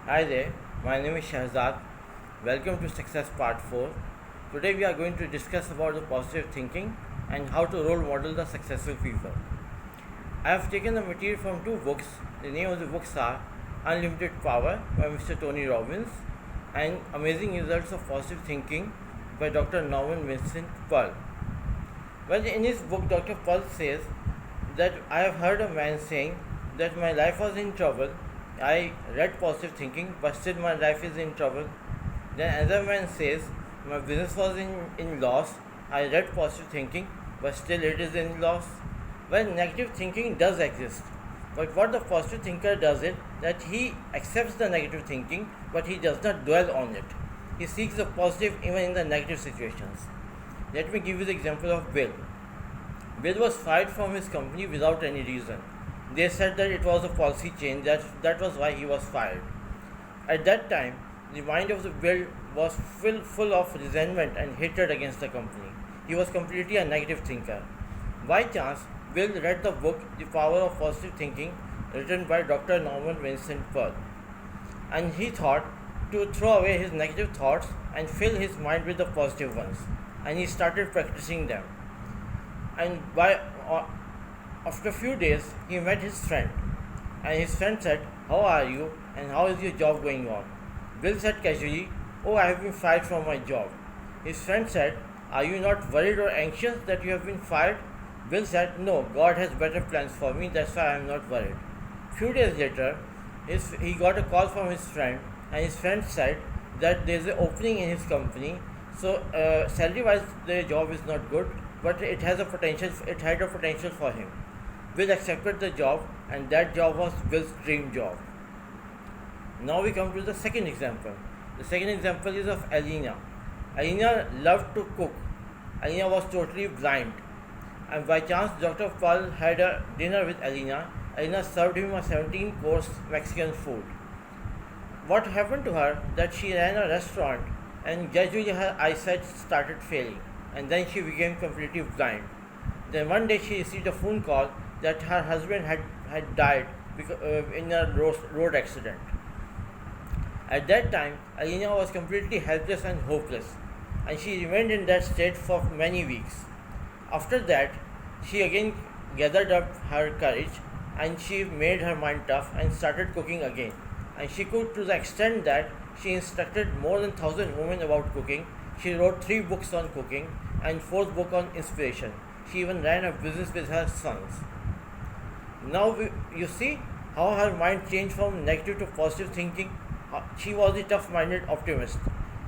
Hi there, my name is Shahzad. Welcome to Success Part 4. Today we are going to discuss about the positive thinking and how to role model the successful people. I have taken the material from two books. The name of the books are Unlimited Power by Mr. Tony Robbins and Amazing Results of Positive Thinking by Dr. Norman Vincent Peale. Well, in his book, Dr. Peale says that I have heard a man saying that my life was in trouble. I read positive thinking, but still my life is in trouble. Then another man says my business was in loss. I read positive thinking, but still it is in loss. Well, negative thinking does exist. But what the positive thinker does is that he accepts the negative thinking, but he does not dwell on it. He seeks the positive even in the negative situations. Let me give you the example of Bill. Bill was fired from his company without any reason. They said that it was a policy change, that was why he was fired. At that time, the mind of the Bill was full of resentment and hatred against the company. He was completely a negative thinker. By chance, Bill read the book The Power of Positive Thinking, written by Dr. Norman Vincent Peale. And he thought to throw away his negative thoughts and fill his mind with the positive ones. And he started practicing them. And after a few days, he met his friend, and his friend said, "How are you, and how is your job going on?" Bill said casually, "Oh, I have been fired from my job." His friend said, "Are you not worried or anxious that you have been fired?" Bill said, "No, God has better plans for me, that's why I am not worried." Few days later, he got a call from his friend, and his friend said that there is an opening in his company, so salary-wise the job is not good, but it had a potential for him. Bill accepted the job, and that job was Bill's dream job. Now we come to the second example. The second example is of Alina. Alina loved to cook. Alina was totally blind. And by chance, Dr. Peale had a dinner with Alina. Alina served him a 17-course Mexican food. What happened to her that she ran a restaurant and gradually her eyesight started failing, and then she became completely blind. Then one day she received a phone call that her husband had died in a road accident. At that time, Alina was completely helpless and hopeless, and she remained in that state for many weeks. After that, she again gathered up her courage, and she made her mind tough and started cooking again. And she cooked to the extent that she instructed more than 1,000 women about cooking. She wrote 3 books on cooking and 4th book on inspiration. She even ran a business with her sons. Now you see how her mind changed from negative to positive thinking. She was a tough-minded optimist.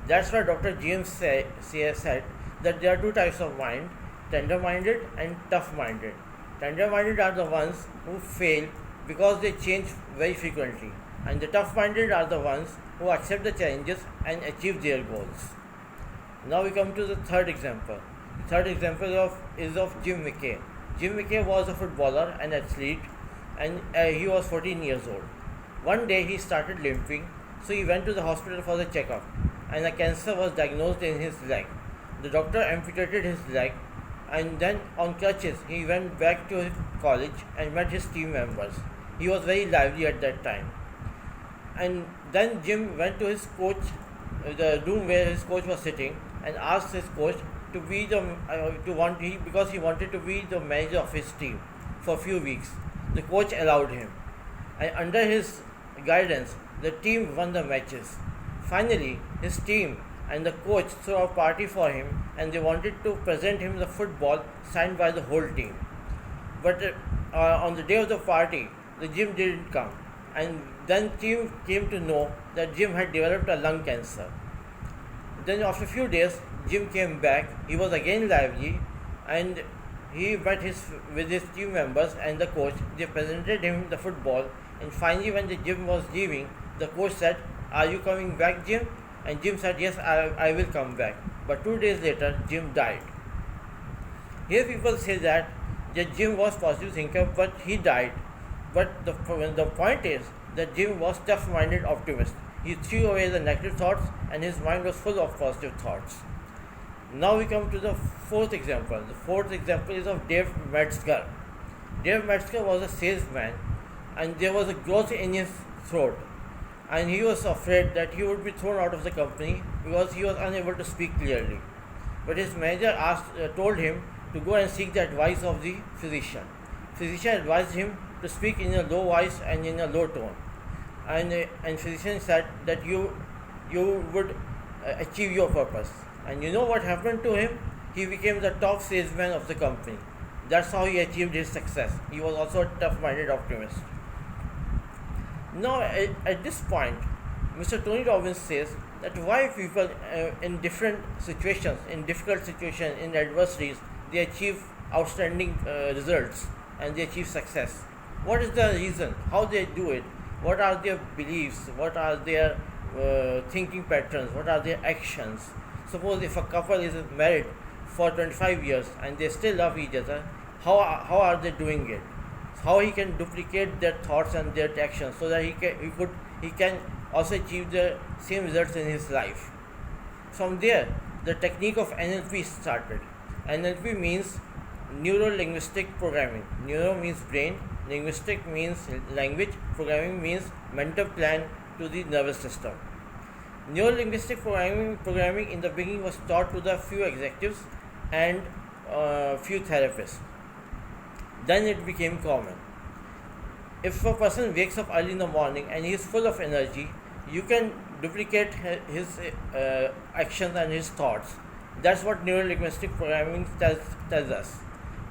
That's why Dr. James said that there are 2 types of mind, tender-minded and tough-minded. Tender-minded are the ones who fail because they change very frequently, and the tough-minded are the ones who accept the challenges and achieve their goals. Now we come to the third example. The third example is of Jim McKay. Jim McKay was a footballer and athlete, and he was 14 years old. One day he started limping, so he went to the hospital for the checkup, and a cancer was diagnosed in his leg. The doctor amputated his leg, and then on crutches he went back to his college and met his team members. He was very lively at that time. And then Jim went to his coach, the room where his coach was sitting, and asked his coach to be because he wanted to be the manager of his team for a few weeks. The coach allowed him, and under his guidance, the team won the matches. Finally, his team and the coach threw a party for him, and they wanted to present him the football signed by the whole team. But on the day of the party, the Jim didn't come, and then team came to know that Jim had developed a lung cancer. Then after a few days, Jim came back. He was again lively, and he met with his team members and the coach. They presented him the football, and finally, when the Jim was leaving, the coach said, "Are you coming back, Jim?" And Jim said, "Yes, I will come back." But 2 days later, Jim died. Here people say that Jim was positive thinker, but he died. But the point is that Jim was tough-minded optimist. He threw away the negative thoughts, and his mind was full of positive thoughts. Now we come to the fourth example. The fourth example is of Dave Metzger. Dave Metzger was a salesman, and there was a growth in his throat. and he was afraid that he would be thrown out of the company because he was unable to speak clearly. But his manager told him to go and seek the advice of the physician. Physician advised him to speak in a low voice and in a low tone, and physician said that you would achieve your purpose. And you know what happened to him? He became the top salesman of the company. That's how he achieved his success. He was also a tough-minded optimist. Now, at this point, Mr. Tony Robbins says that why people in different situations, in difficult situations, in adversities, they achieve outstanding results and they achieve success. What is the reason? How they do it? What are their beliefs? What are their thinking patterns? What are their actions? Suppose if a couple is married for 25 years and they still love each other, how are they doing it? How he can duplicate their thoughts and their actions so that he can also achieve the same results in his life. From there, the technique of NLP started. NLP means neuro linguistic programming. Neuro means brain, linguistic means language, programming means mental plan to the nervous system. Neuro linguistic programming in the beginning was taught to the few executives and few therapists. Then it became common. If a person wakes up early in the morning and he is full of energy, you can duplicate his actions and his thoughts. That's what neuro-linguistic programming tells us.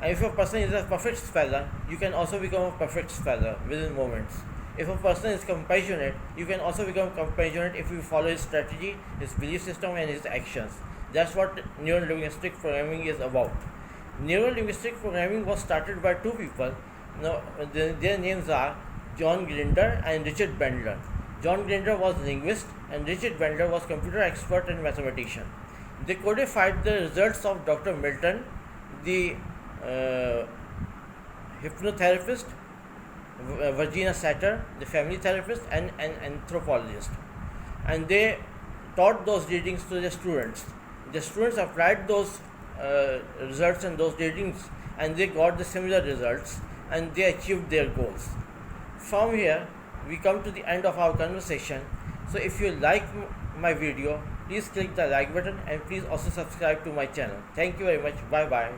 And if a person is a perfect speller, you can also become a perfect speller within moments. If a person is compassionate, you can also become compassionate if you follow his strategy, his belief system, and his actions. That's what neuro-linguistic programming is about. Neuro-linguistic programming was started by two people. Now, their names are John Grinder and Richard Bandler. John Grinder was linguist and Richard Bandler was computer expert and mathematician. They codified the results of Dr. Milton, the hypnotherapist, Virginia Satir, the family therapist, and an anthropologist. And they taught those readings to the students. The students applied those results and those readings and they got the similar results and they achieved their goals. From here, we come to the end of our conversation. So if you like my video, please click the like button and please also subscribe to my channel. Thank you very much. Bye bye.